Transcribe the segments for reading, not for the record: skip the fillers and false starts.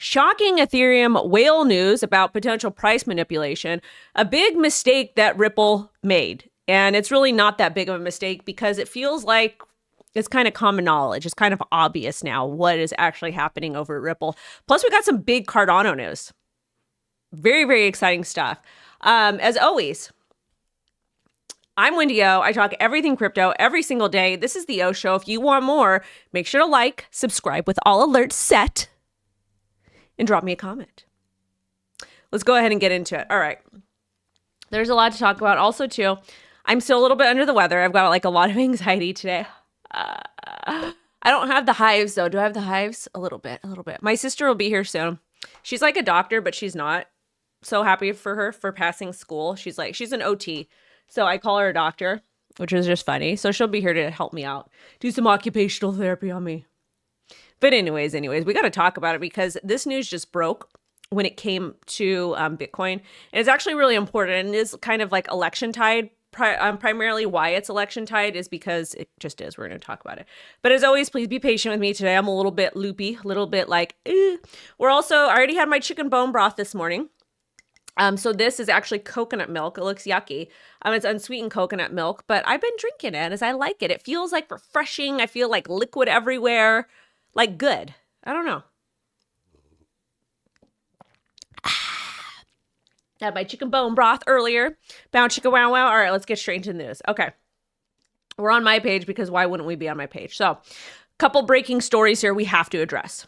shocking Ethereum whale news about potential price manipulation, a big mistake that Ripple made. And it's really not that big of a mistake because it feels like it's kind of common knowledge. It's kind of obvious now what is actually happening over at Ripple. Plus, we got some big Cardano news. Very, very exciting stuff. As always, I'm WendyO. I talk everything crypto every single day. This is the O Show. If you want more, make sure to like, subscribe with all alerts set, and drop me a comment. Let's go ahead and get into it. All right. There's a lot to talk about. Also, too, I'm still a little bit under the weather. I've got like a lot of anxiety today. I don't have the hives, though. Do I have the hives? A little bit. My sister will be here soon. She's like a doctor, but she's not. So happy for her for passing school. She's an OT. So I call her a doctor, which is just funny. So she'll be here to help me out, do some occupational therapy on me. But anyways, we got to talk about it because this news just broke when it came to Bitcoin. And it's actually really important. And it is kind of like election tide. Primarily why it's election tide is because it just is. We're going to talk about it. But as always, please be patient with me today. I'm a little bit loopy, a little bit like, I already had my chicken bone broth this morning. So this is actually coconut milk. It looks yucky. It's unsweetened coconut milk, but I've been drinking it as I like it. It feels like refreshing. I feel like liquid everywhere, like good. I don't know. Had my chicken bone broth earlier. Bound chicka wow wow. All right, let's get straight into the news. Okay. We're on my page because why wouldn't we be on my page? So, couple breaking stories here we have to address.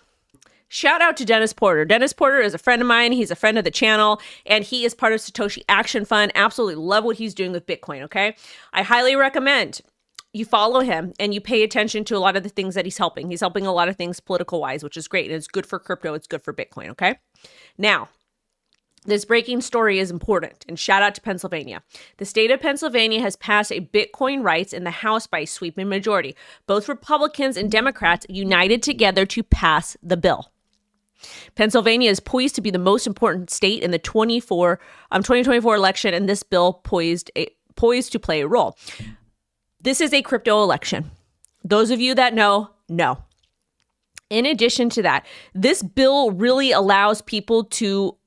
Shout out to Dennis Porter. Dennis Porter is a friend of mine. He's a friend of the channel, and he is part of Satoshi Action Fund. Absolutely love what he's doing with Bitcoin, okay? I highly recommend you follow him and you pay attention to a lot of the things that he's helping. He's helping a lot of things political-wise, which is great, and it's good for crypto. It's good for Bitcoin, okay? Now, this breaking story is important, and shout out to Pennsylvania. The state of Pennsylvania has passed a Bitcoin rights in the House by a sweeping majority. Both Republicans and Democrats united together to pass the bill. Pennsylvania is poised to be the most important state in the 2024 election, and this bill poised to play a role. This is a crypto election. Those of you that know. In addition to that, this bill really allows people to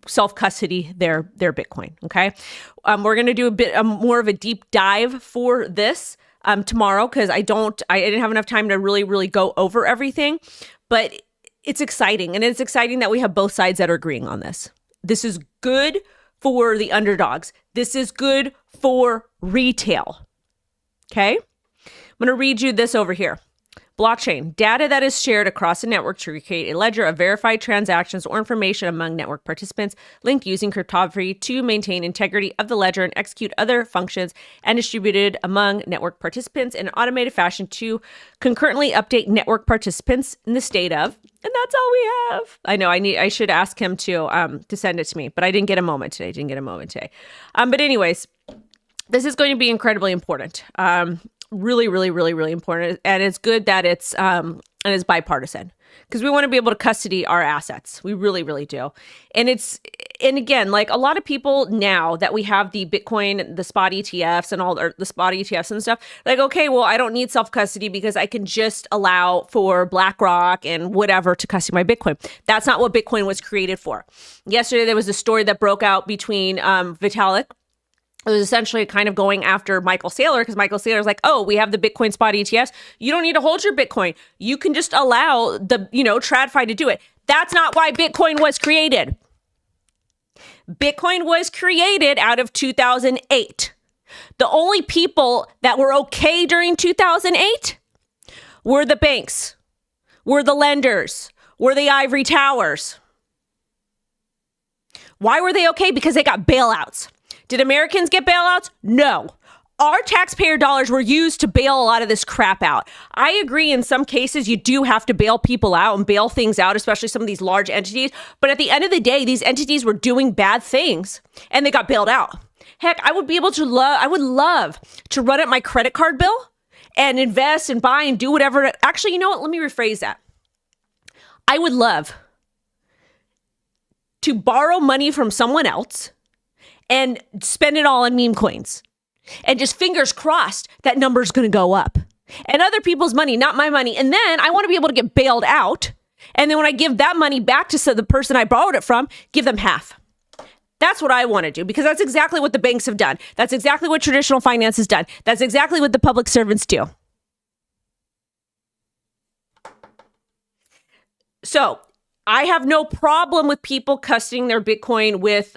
self-custody their Bitcoin, okay? We're going to do a bit more of a deep dive for this tomorrow because I didn't have enough time to really go over everything, but it's exciting, and it's exciting that we have both sides that are agreeing on this. This is good for the underdogs. This is good for retail, okay? I'm going to read you this over here. Blockchain, data that is shared across a network to create a ledger of verified transactions or information among network participants linked using cryptography to maintain integrity of the ledger and execute other functions and distributed among network participants in an automated fashion to concurrently update network participants in the state of, and that's all we have. I know I should ask him to send it to me, but I didn't get a moment today. But anyways, this is going to be incredibly important. Really important. And it's good that it's bipartisan because we want to be able to custody our assets. We really do. And again, like a lot of people now that we have the Bitcoin, the spot ETFs and all the spot ETFs and stuff, like, okay, well, I don't need self-custody because I can just allow for BlackRock and whatever to custody my Bitcoin. That's not what Bitcoin was created for. Yesterday, there was a story that broke out between Vitalik. It was essentially kind of going after Michael Saylor because Michael Saylor's like, oh, we have the Bitcoin spot ETFs. You don't need to hold your Bitcoin. You can just allow the, TradFi to do it. That's not why Bitcoin was created. Bitcoin was created out of 2008. The only people that were okay during 2008 were the banks, were the lenders, were the ivory towers. Why were they okay? Because they got bailouts. Did Americans get bailouts? No. Our taxpayer dollars were used to bail a lot of this crap out. I agree in some cases you do have to bail people out and bail things out, especially some of these large entities. But at the end of the day, these entities were doing bad things and they got bailed out. Heck, I would love to run up my credit card bill and invest and buy and do whatever. Actually, you know what? Let me rephrase that. I would love to borrow money from someone else and spend it all on meme coins. And just fingers crossed that number's going to go up. And other people's money, not my money. And then I want to be able to get bailed out And then when I give that money back to the person I borrowed it from, give them half. That's what I want to do, because that's exactly what the banks have done. That's exactly what traditional finance has done. That's exactly what the public servants do. So I have no problem with people custodying their Bitcoin with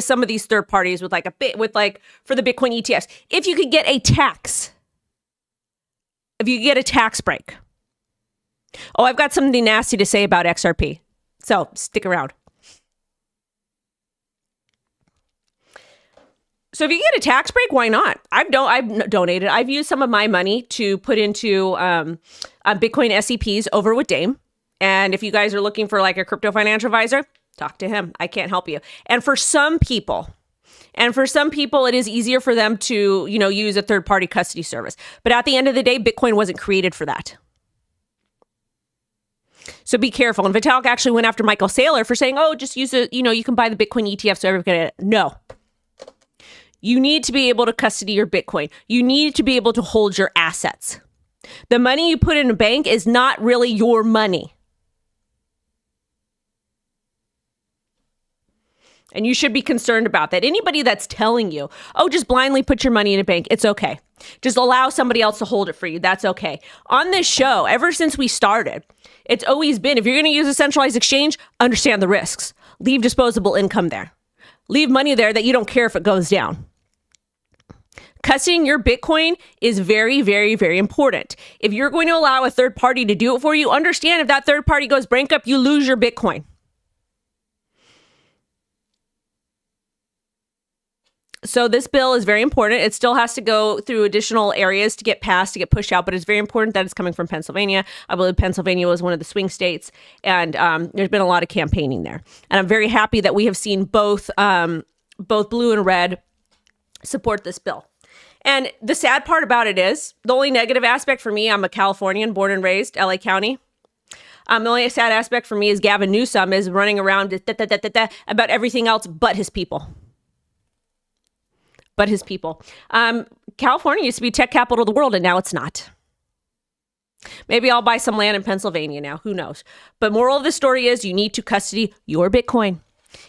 some of these third parties, with for the Bitcoin ETFs. If you could get a tax break. Oh, I've got something nasty to say about XRP. So stick around. So if you get a tax break, why not? I've donated. I've used some of my money to put into Bitcoin SEPs over with Dame. And if you guys are looking for like a crypto financial advisor, talk to him. I can't help you. And for some people, it is easier for them to, use a third-party custody service. But at the end of the day, Bitcoin wasn't created for that. So be careful. And Vitalik actually went after Michael Saylor for saying, oh, just use it. You can buy the Bitcoin ETF so everyone can get it. No. You need to be able to custody your Bitcoin. You need to be able to hold your assets. The money you put in a bank is not really your money. And you should be concerned about that. Anybody that's telling you, oh, just blindly put your money in a bank, it's okay. Just allow somebody else to hold it for you. That's okay. On this show, ever since we started, it's always been, if you're going to use a centralized exchange, understand the risks. Leave disposable income there. Leave money there that you don't care if it goes down. Custodying your Bitcoin is very, very, very important. If you're going to allow a third party to do it for you, understand if that third party goes bankrupt, you lose your Bitcoin. So this bill is very important. It still has to go through additional areas to get passed, to get pushed out, but it's very important that it's coming from Pennsylvania. I believe Pennsylvania was one of the swing states, and there's been a lot of campaigning there. And I'm very happy that we have seen both blue and red support this bill. And the sad part about it is, the only negative aspect for me, I'm a Californian, born and raised, LA County. The only sad aspect for me is Gavin Newsom is running around about everything else but his people. California used to be tech capital of the world, and now it's not. Maybe I'll buy some land in Pennsylvania now. Who knows? But moral of the story is you need to custody your Bitcoin.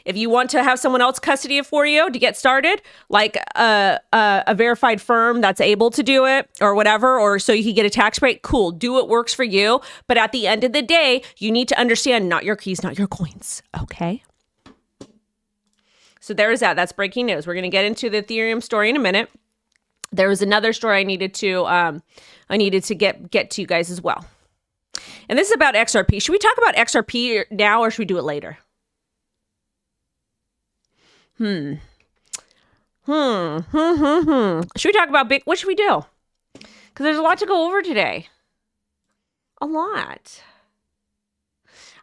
If you want to have someone else custody it for you to get started, like a verified firm that's able to do it or whatever, or so you can get a tax break, cool. Do what works for you. But at the end of the day, you need to understand not your keys, not your coins. Okay? So there is that. That's breaking news. We're going to get into the Ethereum story in a minute. There was another story I needed to get to you guys as well. And this is about XRP. Should we talk about XRP now, or should we do it later? Should we talk about what should we do? Because there's a lot to go over today. A lot.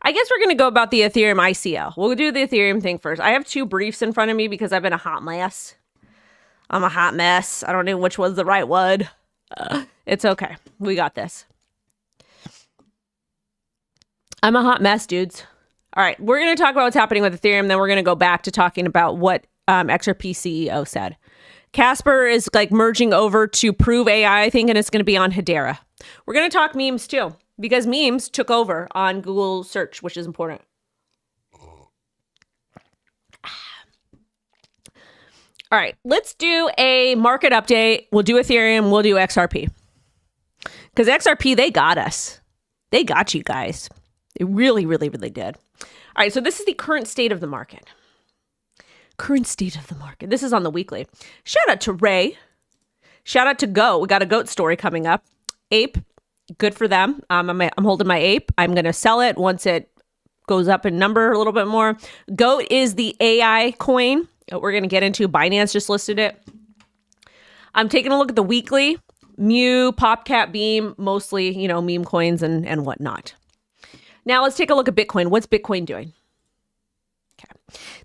I guess we're going to go about the Ethereum ICO. We'll do the Ethereum thing first. I have two briefs in front of me because I've been a hot mess. I'm a hot mess. I don't know which one's the right one. It's okay. We got this. I'm a hot mess, dudes. All right. We're going to talk about what's happening with Ethereum. Then we're going to go back to talking about what XRP CEO said. Casper is like merging over to Prove AI, I think, and it's going to be on Hedera. We're going to talk memes too, because memes took over on Google search, which is important. All right, let's do a market update. We'll do Ethereum. We'll do XRP. Because XRP, they got us. They got you guys. They really, really, really did. All right, so this is the current state of the market. Current state of the market. This is on the weekly. Shout out to Ray. Shout out to Goat. We got a goat story coming up. Ape. Good for them. I'm holding my ape. I'm going to sell it once it goes up in number a little bit more. Goat is the AI coin that we're going to get into. Binance just listed it. I'm taking a look at the weekly. Mew, PopCap, Beam, mostly, meme coins and whatnot. Now let's take a look at Bitcoin. What's Bitcoin doing? Okay.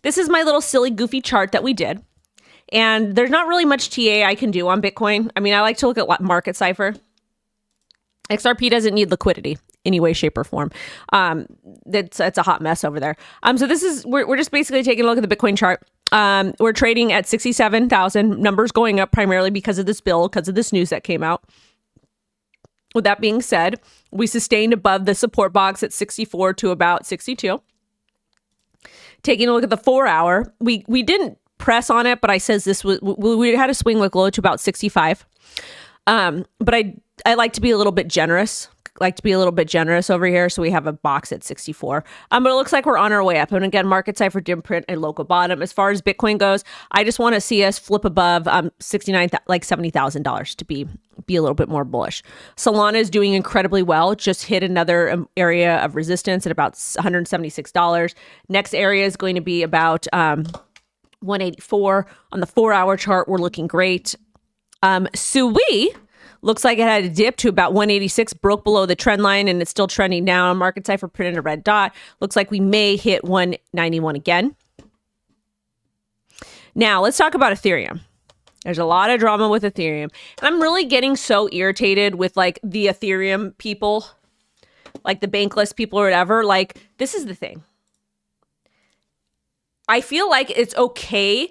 This is my little silly goofy chart that we did. And there's not really much TA I can do on Bitcoin. I mean, I like to look at market CIPHER. XRP doesn't need liquidity any way, shape, or form. It's a hot mess over there. So this is, we're just basically taking a look at the Bitcoin chart. We're trading at 67,000, numbers going up primarily because of this bill, because of this news that came out. With that being said, we sustained above the support box at 64 to about 62. Taking a look at the 4 hour, we didn't press on it, but I says this was, we had a swing look low to about 65. But I like to be a little bit generous. Over here. So we have a box at 64. But it looks like we're on our way up. And again, market CIPHER did print a local bottom. As far as Bitcoin goes, I just want to see us flip above $70,000 to be a little bit more bullish. Solana is doing incredibly well. Just hit another area of resistance at about $176. Next area is going to be about 184. On the 4 hour chart, we're looking great. SQUID looks like it had a dip to about 186, broke below the trend line, and it's still trending down. Market CIPHER printed a red dot. Looks like we may hit 191 again. Now, let's talk about Ethereum. There's a lot of drama with Ethereum. And I'm really getting so irritated with like the Ethereum people, like the bankless people or whatever. Like, this is the thing. I feel like it's okay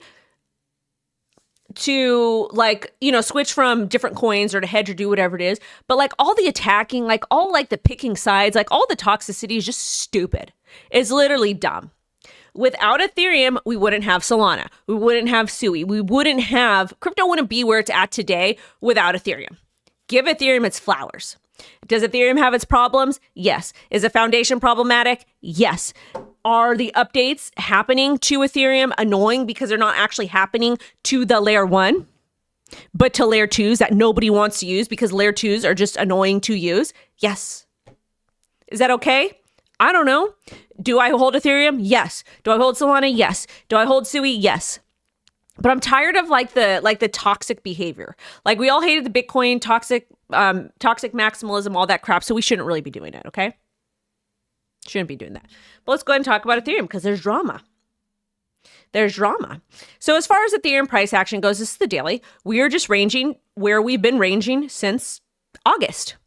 to like, you know, switch from different coins or to hedge or do whatever it is. But like all the attacking, like all like the picking sides, like all the toxicity is just stupid. It's literally dumb. Without Ethereum, we wouldn't have Solana. We wouldn't have SUI. We wouldn't have, crypto wouldn't be where it's at today without Ethereum. Give Ethereum its flowers. Does Ethereum have its problems? Yes. Is the foundation problematic? Yes. Are the updates happening to Ethereum annoying because they're not actually happening to the layer 1, but to layer 2s that nobody wants to use because layer 2s are just annoying to use? Yes. Is that okay? I don't know. Do I hold Ethereum? Yes. Do I hold Solana? Yes. Do I hold SUI? Yes. But I'm tired of like the toxic behavior. Like we all hated the Bitcoin toxic maximalism, all that crap. So we shouldn't really be doing it. Okay. Shouldn't be doing that. But let's go ahead and talk about Ethereum because there's drama. There's drama. So as far as Ethereum price action goes, this is the daily. We are just ranging where we've been ranging since August.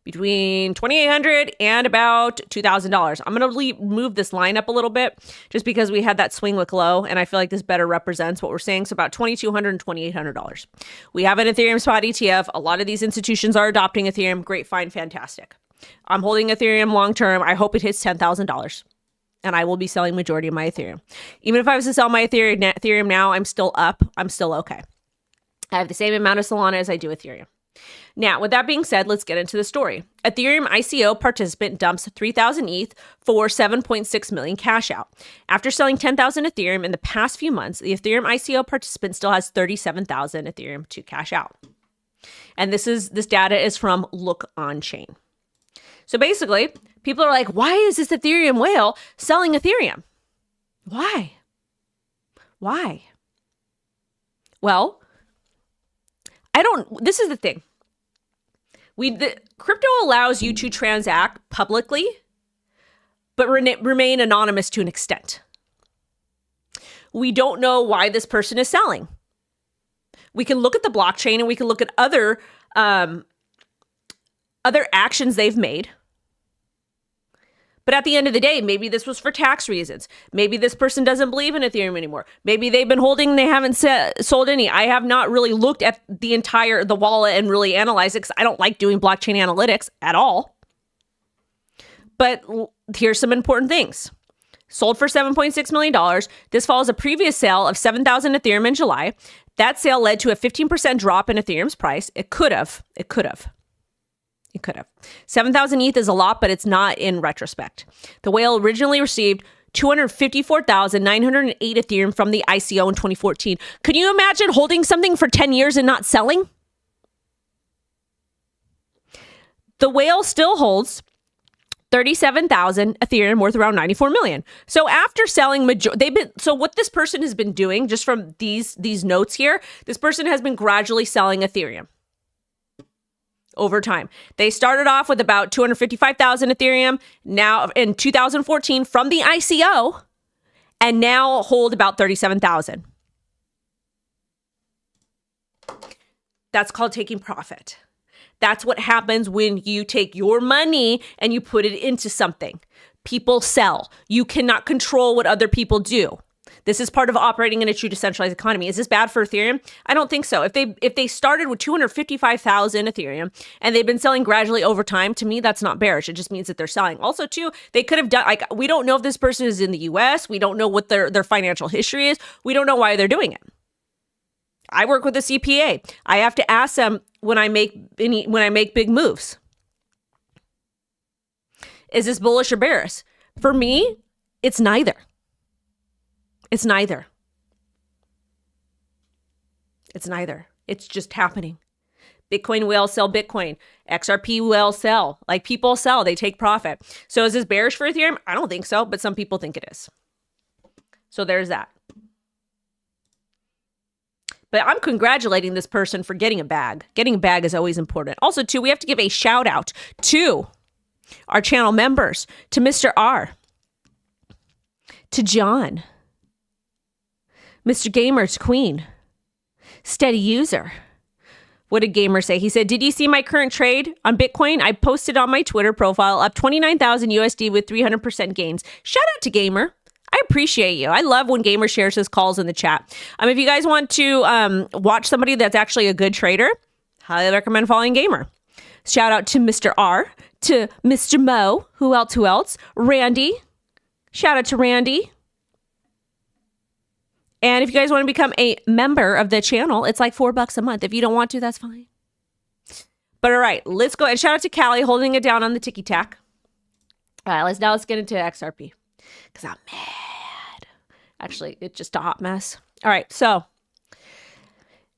Between $2,800 and about $2,000. I'm going to move this line up a little bit just because we had that swing look low, and I feel like this better represents what we're saying. So about $2,200 and $2,800. We have an Ethereum spot ETF. A lot of these institutions are adopting Ethereum. Great, fine, fantastic. I'm holding Ethereum long term. I hope it hits $10,000, and I will be selling majority of my Ethereum. Even if I was to sell my Ethereum now, I'm still up. I'm still okay. I have the same amount of Solana as I do Ethereum. Now, with that being said, let's get into the story. Ethereum ICO participant dumps 3,000 ETH for 7.6 million cash out. After selling 10,000 Ethereum in the past few months, the Ethereum ICO participant still has 37,000 Ethereum to cash out. And this data is from Look On Chain. So basically, people are like, why is this Ethereum whale selling Ethereum? Why? Well, this is the thing. The crypto allows you to transact publicly, but remain anonymous to an extent. We don't know why this person is selling. We can look at the blockchain and we can look at other actions they've made. But at the end of the day, maybe this was for tax reasons. Maybe this person doesn't believe in Ethereum anymore. Maybe they've been holding and they haven't sold any. I have not really looked at the wallet and really analyzed it because I don't like doing blockchain analytics at all. But here's some important things. Sold for $7.6 million. This follows a previous sale of 7,000 Ethereum in July. That sale led to a 15% drop in Ethereum's price. It could have. 7,000 ETH is a lot, but it's not in retrospect. The whale originally received 254,908 Ethereum from the ICO in 2014. Could you imagine holding something for 10 years and not selling? The whale still holds 37,000 Ethereum worth around 94 million. So after selling so what this person has been doing, just from these notes here, this person has been gradually selling Ethereum over time. They started off with about 255,000 Ethereum now in 2014 from the ICO, and now hold about 37,000. That's called taking profit. That's what happens when you take your money and you put it into something. People sell. You cannot control what other people do. This is part of operating in a true decentralized economy. Is this bad for Ethereum? I don't think so. If they started with 255,000 Ethereum and they've been selling gradually over time, to me, that's not bearish. It just means that they're selling. Also, too, they could have done, like, we don't know if this person is in the US. We don't know what their financial history is. We don't know why they're doing it. I work with a CPA. I have to ask them when I make big moves. Is this bullish or bearish? For me, it's neither. It's neither. It's neither. It's just happening. Bitcoin will sell Bitcoin. XRP will sell. Like, people sell, they take profit. So is this bearish for Ethereum? I don't think so, but some people think it is. So there's that. But I'm congratulating this person for getting a bag. Getting a bag is always important. Also, too, we have to give a shout out to our channel members, to Mr. R, to John, Mr. Gamer's Queen, Steady User. What did Gamer say? He said, did you see my current trade on Bitcoin? I posted on my Twitter profile, up 29,000 USD with 300% gains. Shout out to Gamer. I appreciate you. I love when Gamer shares his calls in the chat. If you guys want to watch somebody that's actually a good trader, highly recommend following Gamer. Shout out to Mr. R, to Mr. Mo, who else? Randy. Shout out to Randy. And if you guys want to become a member of the channel, it's like $4 a month. If you don't want to, that's fine. But all right, let's go. And shout out to Callie holding it down on the ticky tack. All right, let's get into XRP. Because I'm mad. Actually, it's just a hot mess. All right, so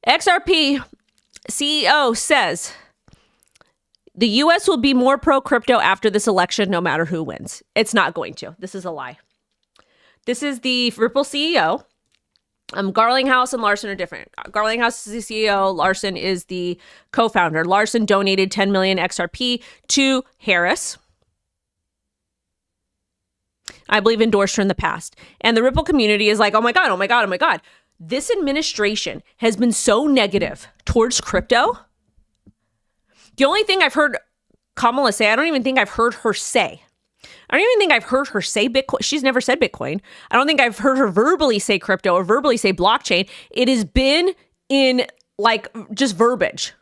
XRP CEO says the U.S. will be more pro-crypto after this election, no matter who wins. It's not going to. This is a lie. This is the Ripple CEO. Garlinghouse and Larson are different. Garlinghouse is the CEO. Larson is the co-founder. Larson donated 10 million XRP to Harris. I believe endorsed her in the past. And the Ripple community is like, oh my God, oh my God, oh my God. This administration has been so negative towards crypto. The only thing I've heard Kamala say, I don't even think I've heard her say. I don't even think I've heard her say Bitcoin. She's never said Bitcoin. I don't think I've heard her verbally say crypto or verbally say blockchain. It has been in like just verbiage,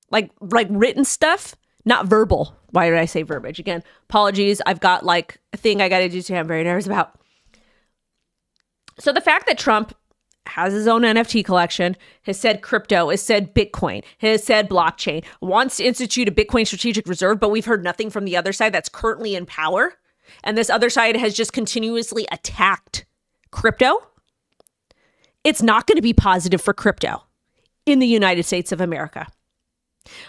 like written stuff, not verbal. Why did I say verbiage? Again, apologies. I've got like a thing I got to do today I'm very nervous about. So the fact that Trump has his own NFT collection, has said crypto, has said Bitcoin, has said blockchain, wants to institute a Bitcoin strategic reserve, but we've heard nothing from the other side that's currently in power. And this other side has just continuously attacked crypto. It's not going to be positive for crypto in the United States of America.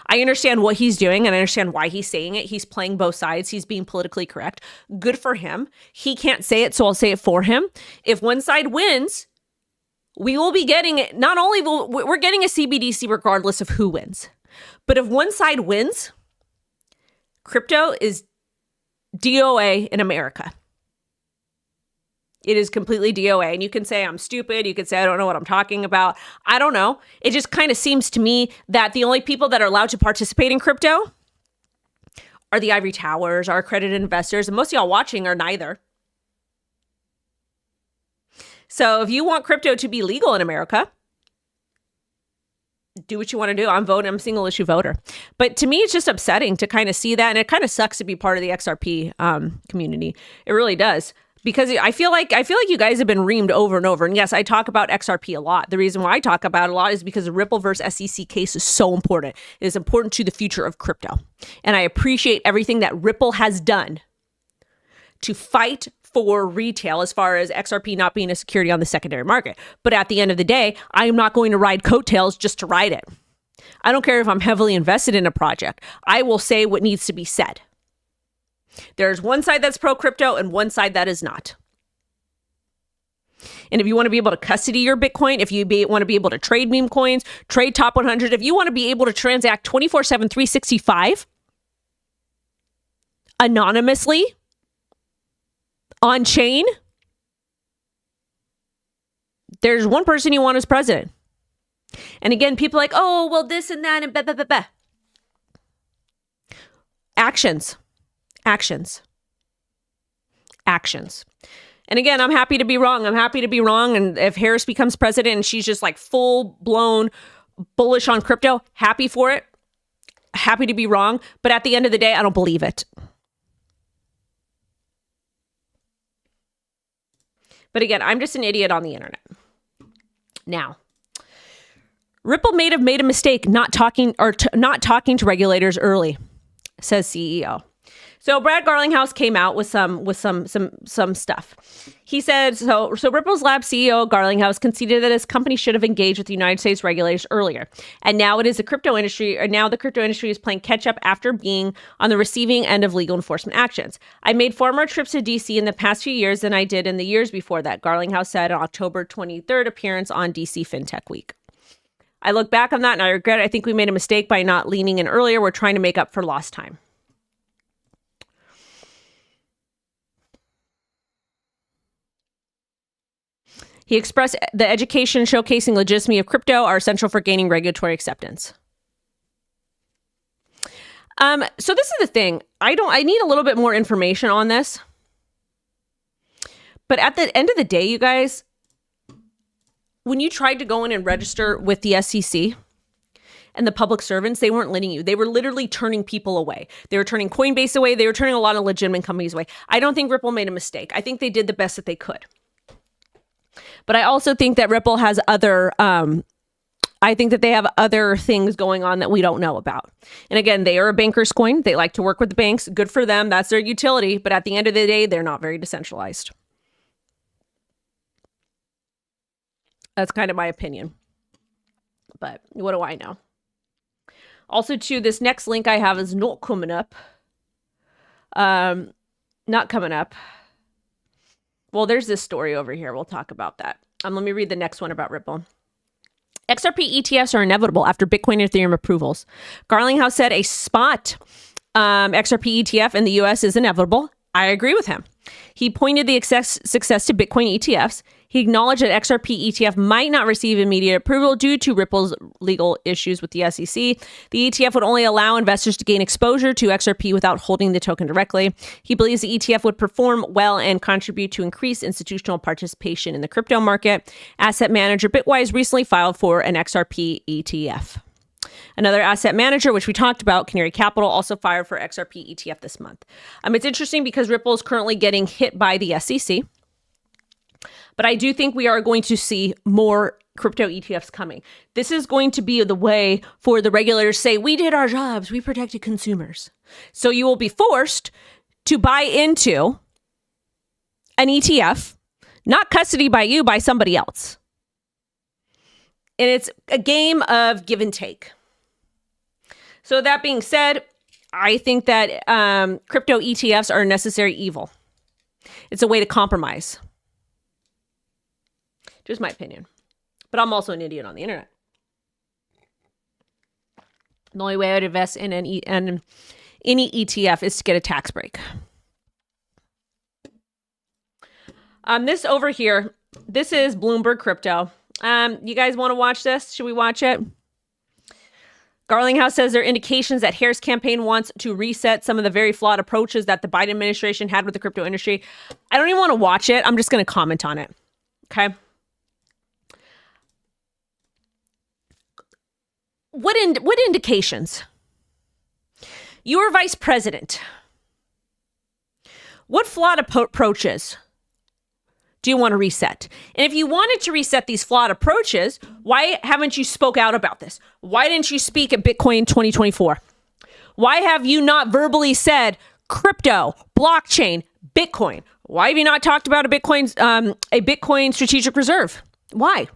I understand what he's doing and I understand why he's saying it. He's playing both sides. He's being politically correct. Good for him. He can't say it, so I'll say it for him. If one side wins, we will be getting it. Not only we're getting a CBDC regardless of who wins, but if one side wins, crypto is DOA in America. It is completely DOA. And you can say I'm stupid. You can say I don't know what I'm talking about. I don't know. It just kind of seems to me that the only people that are allowed to participate in crypto are the ivory towers, our accredited investors, and most of y'all watching are neither. So if you want crypto to be legal in America, do what you want to do. I'm voting. I'm a single issue voter. But to me, it's just upsetting to kind of see that. And it kind of sucks to be part of the XRP community. It really does. Because I feel like you guys have been reamed over and over. And yes, I talk about XRP a lot. The reason why I talk about it a lot is because the Ripple versus SEC case is so important. It is important to the future of crypto. And I appreciate everything that Ripple has done to fight for retail as far as XRP not being a security on the secondary market. But at the end of the day, I am not going to ride coattails just to ride it. I don't care if I'm heavily invested in a project. I will say what needs to be said. There's one side that's pro-crypto and one side that is not. And if you want to be able to custody your Bitcoin, if you want to be able to trade meme coins, trade top 100, if you want to be able to transact 24/7, 365 anonymously on chain, there's one person you want as president. And again, people are like, oh, well, this and that and blah, blah, blah, blah. Actions. And again, I'm happy to be wrong. I'm happy to be wrong. And if Harris becomes president and she's just like full blown bullish on crypto, happy for it. Happy to be wrong. But at the end of the day, I don't believe it. But again, I'm just an idiot on the internet. Now, Ripple may have made a mistake not talking to regulators early, says CEO. So Brad Garlinghouse came out with some stuff. He said, so Ripple's Lab CEO Garlinghouse conceded that his company should have engaged with the United States regulators earlier. And now it is the crypto industry, or now the crypto industry is playing catch up after being on the receiving end of legal enforcement actions. I made far more trips to DC in the past few years than I did in the years before that, Garlinghouse said on October 23rd appearance on DC FinTech Week. I look back on that and I regret it. I think we made a mistake by not leaning in earlier. We're trying to make up for lost time. He expressed the education showcasing legitimacy of crypto are essential for gaining regulatory acceptance. So this is the thing. I need a little bit more information on this. But at the end of the day, you guys, when you tried to go in and register with the SEC and the public servants, they weren't letting you. They were literally turning people away. They were turning Coinbase away. They were turning a lot of legitimate companies away. I don't think Ripple made a mistake. I think they did the best that they could. But I also think that Ripple has other, I think that they have other things going on that we don't know about. And again, they are a banker's coin. They like to work with the banks. Good for them. That's their utility. But at the end of the day, they're not very decentralized. That's kind of my opinion. But what do I know? Also, too, this next link I have is not coming up. Not coming up. Well, there's this story over here. We'll talk about that. Let me read the next one about Ripple. XRP ETFs are inevitable after Bitcoin and Ethereum approvals. Garlinghouse said a spot XRP ETF in the US is inevitable. I agree with him. He pointed the success to Bitcoin ETFs. He acknowledged that XRP ETF might not receive immediate approval due to Ripple's legal issues with the SEC. The ETF would only allow investors to gain exposure to XRP without holding the token directly. He believes the ETF would perform well and contribute to increased institutional participation in the crypto market. Asset manager Bitwise recently filed for an XRP ETF. Another asset manager, which we talked about, Canary Capital, also filed for XRP ETF this month. It's interesting because Ripple is currently getting hit by the SEC. But I do think we are going to see more crypto ETFs coming. This is going to be the way for the regulators to say, we did our jobs, we protected consumers. So you will be forced to buy into an ETF, not custody by you, by somebody else. And it's a game of give and take. So that being said, I think that crypto ETFs are a necessary evil. It's a way to compromise. Just my opinion. But I'm also an idiot on the internet. The only way I would invest in any ETF is to get a tax break. This over here, this is Bloomberg Crypto. You guys want to watch this? Should we watch it? Garlinghouse says there are indications that Harris' campaign wants to reset some of the very flawed approaches that the Biden administration had with the crypto industry. I don't even want to watch it. I'm just going to comment on it. Okay. What indications? You're vice president. What flawed approaches do you want to reset? And if you wanted to reset these flawed approaches, why haven't you spoke out about this? Why didn't you speak at Bitcoin 2024? Why have you not verbally said crypto, blockchain, Bitcoin? Why have you not talked about a Bitcoin strategic reserve? Why?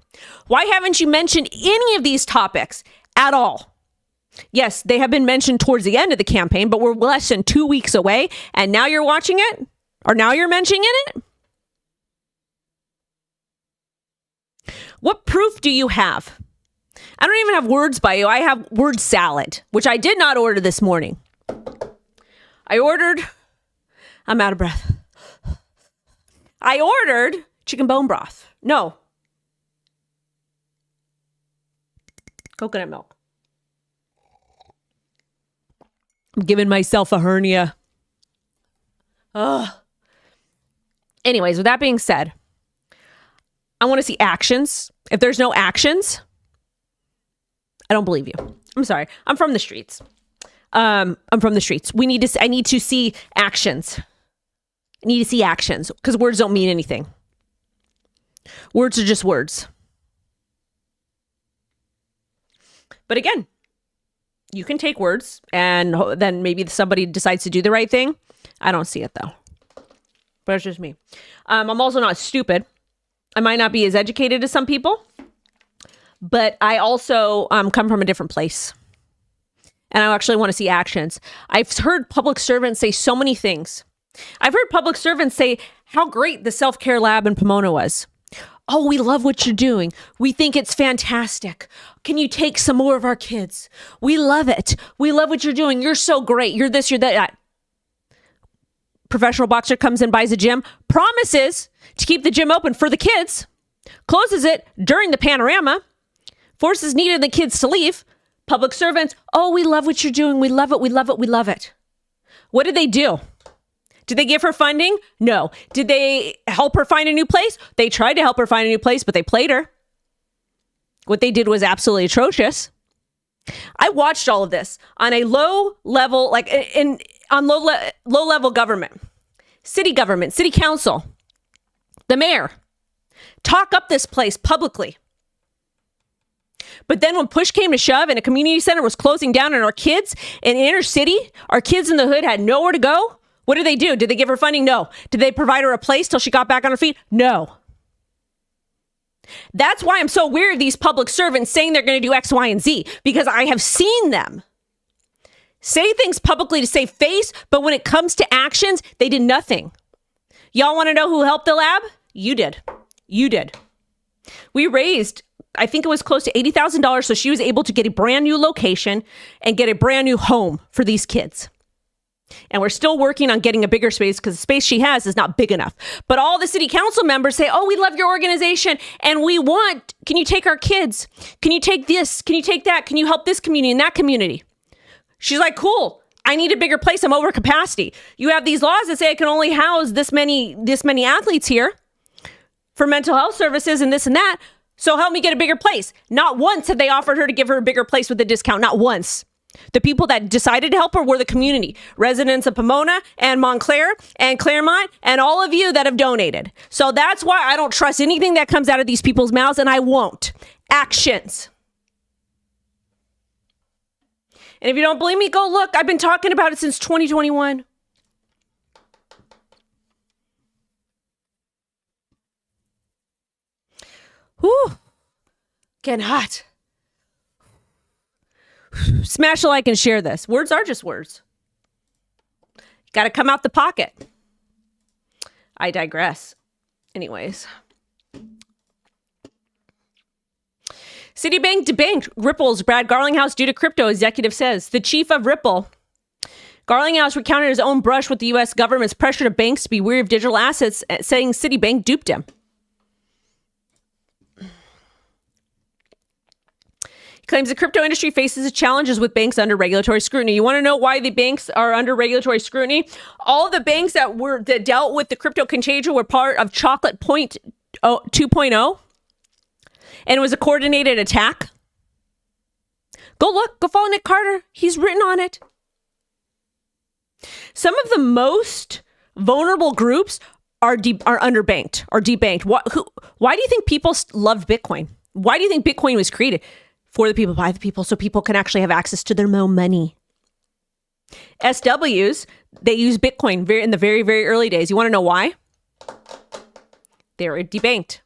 Why haven't you mentioned any of these topics at all? Yes, they have been mentioned towards the end of the campaign, but we're less than 2 weeks away, and now you're watching it? Or now you're mentioning it? What proof do you have? I don't even have words by you. I have word salad, which I did not order this morning. I'm out of breath. I ordered chicken bone broth. No. Coconut milk. I'm giving myself a hernia. Ugh. Anyways, with that being said, I want to see actions. If there's no actions, I don't believe you. I'm sorry. I'm from the streets. I'm from the streets. I need to see actions. I need to see actions because words don't mean anything. Words are just words. But again, you can take words and then maybe somebody decides to do the right thing. I don't see it though. But it's just me. I'm also not stupid. I might not be as educated as some people, but I also come from a different place. And I actually want to see actions. I've heard public servants say so many things. I've heard public servants say how great the self-care lab in Pomona was. Oh, we love what you're doing. We think it's fantastic. Can you take some more of our kids? We love it. We love what you're doing. You're so great. You're this, you're that. Professional boxer comes in, buys a gym, promises to keep the gym open for the kids, closes it during the panorama, forces needed the kids to leave. Public servants, oh, we love what you're doing. We love it. We love it. We love it. What did they do? Did they give her funding? No. Did they help her find a new place? They tried to help her find a new place, but they played her. What they did was absolutely atrocious. I watched all of this on a low level, like on low level government, city council, the mayor, talk up this place publicly. But then when push came to shove and a community center was closing down and our kids in inner city, our kids in the hood had nowhere to go, what did they do? Did they give her funding? No. Did they provide her a place till she got back on her feet? No. That's why I'm so weird these public servants saying they're going to do X, Y, and Z, because I have seen them say things publicly to save face, but when it comes to actions, they did nothing. Y'all want to know who helped the lab? You did. You did. We raised, I think it was close to $80,000, so she was able to get a brand new location and get a brand new home for these kids. And we're still working on getting a bigger space because the space she has is not big enough. But all the city council members say, oh, we love your organization and we want, can you take our kids? Can you take this? Can you take that? Can you help this community and that community? She's like, cool. I need a bigger place. I'm over capacity. You have these laws that say I can only house this many athletes here for mental health services and this and that. So help me get a bigger place. Not once have they offered her to give her a bigger place with a discount. Not once. The people that decided to help her were the community, residents of Pomona and Montclair and Claremont and all of you that have donated. So that's why I don't trust anything that comes out of these people's mouths, and I won't. Actions. And if you don't believe me, go look. I've been talking about it since 2021. Whew. Getting hot. Smash a like and share this. Words are just words. Got to come out the pocket. I digress. Anyways. Citibank debanked Ripple's Brad Garlinghouse due to crypto, executive says. The chief of Ripple, Garlinghouse, recounted his own brush with the U.S. government's pressure to banks to be wary of digital assets, saying Citibank duped him. Claims the crypto industry faces challenges with banks under regulatory scrutiny. You want to know why the banks are under regulatory scrutiny? All of the banks that dealt with the crypto contagion were part of Chocolate Point 2.0, and it was a coordinated attack. Go look, go follow Nick Carter. He's written on it. Some of the most vulnerable groups are underbanked or debanked. Why do you think people love Bitcoin? Why do you think Bitcoin was created? For the people, by the people, so people can actually have access to their own money. SWs, they use Bitcoin in the very, very early days. You want to know why? They were debanked.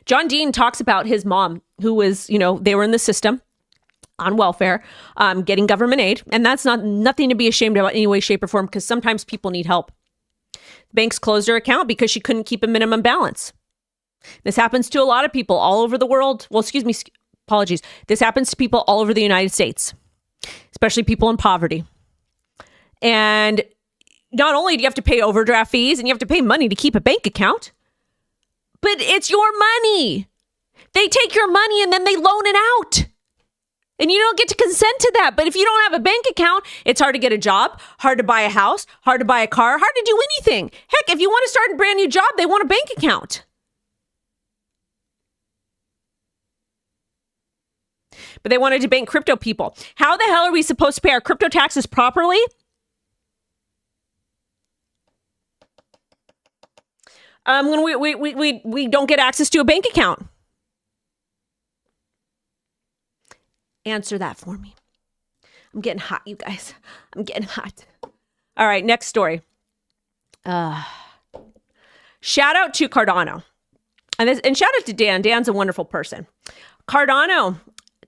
John Dean talks about his mom, who was, they were in the system on welfare, getting government aid. And that's nothing to be ashamed about in any way, shape, or form, because sometimes people need help. Banks closed her account because she couldn't keep a minimum balance. This happens to a lot of people all over the world. Well, apologies. This happens to people all over the United States, especially people in poverty. And not only do you have to pay overdraft fees and you have to pay money to keep a bank account, but it's your money. They take your money and then they loan it out. And you don't get to consent to that. But if you don't have a bank account, it's hard to get a job, hard to buy a house, hard to buy a car, hard to do anything. Heck, if you want to start a brand new job, they want a bank account. But they wanted to bank crypto people. How the hell are we supposed to pay our crypto taxes properly? When we don't get access to a bank account. Answer that for me. I'm getting hot, you guys. I'm getting hot. All right, next story. Shout out to Cardano. And shout out to Dan. Dan's a wonderful person. Cardano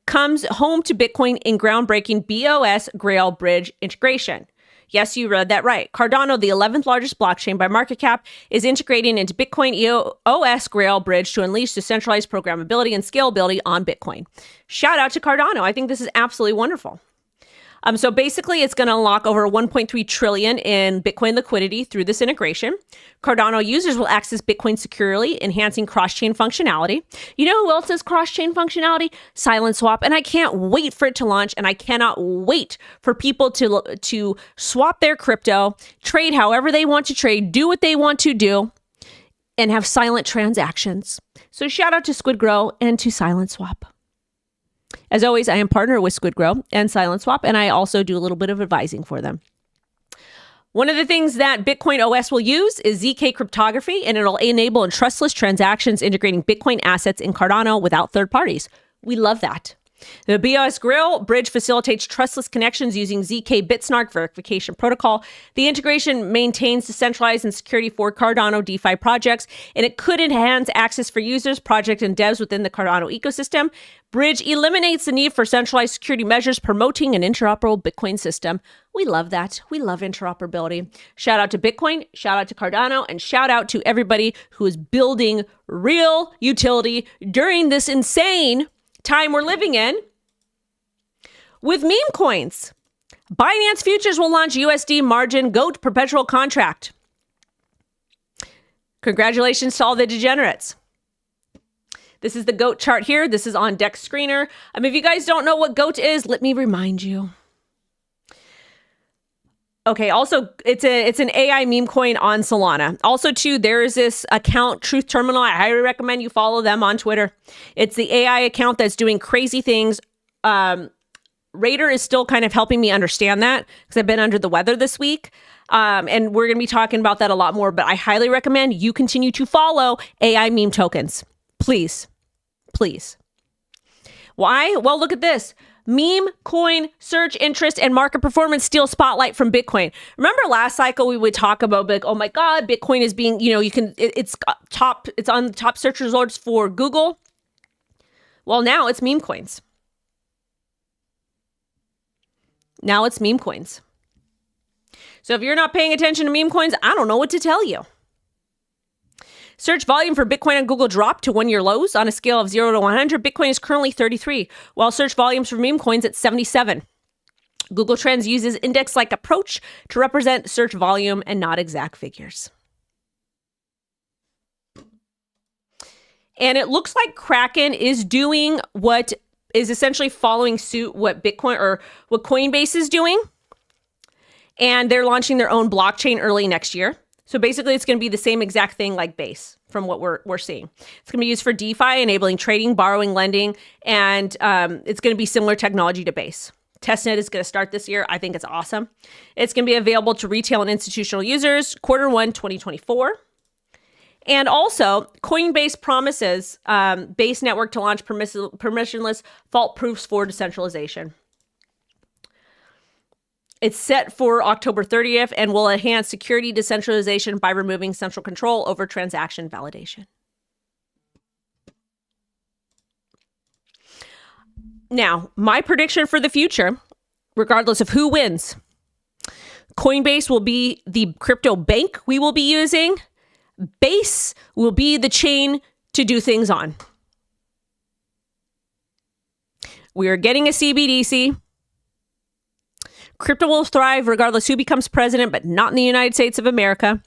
comes home to Bitcoin in groundbreaking BOS Grail bridge integration. Yes, you read that right. Cardano, the 11th largest blockchain by market cap, is integrating into Bitcoin EOS Grail bridge to unleash decentralized programmability and scalability on Bitcoin. Shout out to Cardano. I think this is absolutely wonderful. So basically, it's going to unlock over 1.3 trillion in Bitcoin liquidity through this integration. Cardano users will access Bitcoin securely, enhancing cross-chain functionality. You know who else has cross-chain functionality? Silent Swap. And I can't wait for it to launch, and I cannot wait for people to swap their crypto, trade however they want to trade, do what they want to do, and have silent transactions. So shout out to SQUIDGROW and to Silent Swap. As always, I am partner with SQUIDGROW and Silent Swap, and I also do a little bit of advising for them. One of the things that Bitcoin OS will use is ZK cryptography, and it'll enable trustless transactions integrating Bitcoin assets in Cardano without third parties. We love that. The BOS Grail bridge facilitates trustless connections using ZK Bitsnark verification protocol. The integration maintains decentralized and security for Cardano DeFi projects, and it could enhance access for users, projects, and devs within the Cardano ecosystem. Bridge eliminates the need for centralized security measures, promoting an interoperable Bitcoin system. We love that. We love interoperability. Shout out to Bitcoin, shout out to Cardano, and shout out to everybody who is building real utility during this insane time we're living in. With meme coins, Binance Futures will launch USD margin GOAT perpetual contract. Congratulations to all the degenerates. This is the GOAT chart here. This is on Dex Screener. If you guys don't know what GOAT is, let me remind you. Okay, also, it's an AI meme coin on Solana. Also, too, there is this account, Truth Terminal. I highly recommend you follow them on Twitter. It's the AI account that's doing crazy things. Raider is still kind of helping me understand that because I've been under the weather this week. And we're going to be talking about that a lot more. But I highly recommend you continue to follow AI meme tokens. Please. Please. Why? Well, look at this. Meme coin search interest and market performance steal spotlight from Bitcoin. Remember last cycle we would talk about, like, oh my God, Bitcoin is being, it's on the top search results for Google. Well, now it's meme coins. Now it's meme coins. So if you're not paying attention to meme coins, I don't know what to tell you. Search volume for Bitcoin on Google dropped to one-year lows. On a scale of 0 to 100, Bitcoin is currently 33, while search volumes for meme coins at 77. Google Trends uses index-like approach to represent search volume and not exact figures. And it looks like Kraken is doing what is essentially following suit what Bitcoin or what Coinbase is doing. And they're launching their own blockchain early next year. So basically, it's going to be the same exact thing like Base from what we're seeing. It's going to be used for DeFi, enabling trading, borrowing, lending, and it's going to be similar technology to Base. Testnet is going to start this year. I think it's awesome. It's going to be available to retail and institutional users Q1 2024. And also, Coinbase promises Base Network to launch permissionless fault proofs for decentralization. It's set for October 30th and will enhance security decentralization by removing central control over transaction validation. Now, my prediction for the future, regardless of who wins, Coinbase will be the crypto bank we will be using. Base will be the chain to do things on. We are getting a CBDC. Crypto will thrive regardless who becomes president, but not in the United States of America.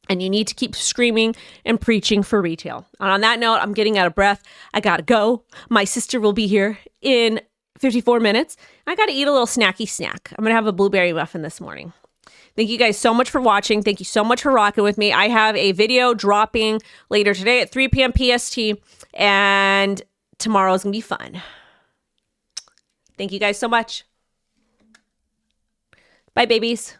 And you need to keep screaming and preaching for retail. And on that note, I'm getting out of breath. I gotta go. My sister will be here in 54 minutes. I got to eat a little snacky snack. I'm going to have a blueberry muffin this morning. Thank you guys so much for watching. Thank you so much for rocking with me. I have a video dropping later today at 3 p.m. PST, and tomorrow's going to be fun. Thank you guys so much. Bye, babies.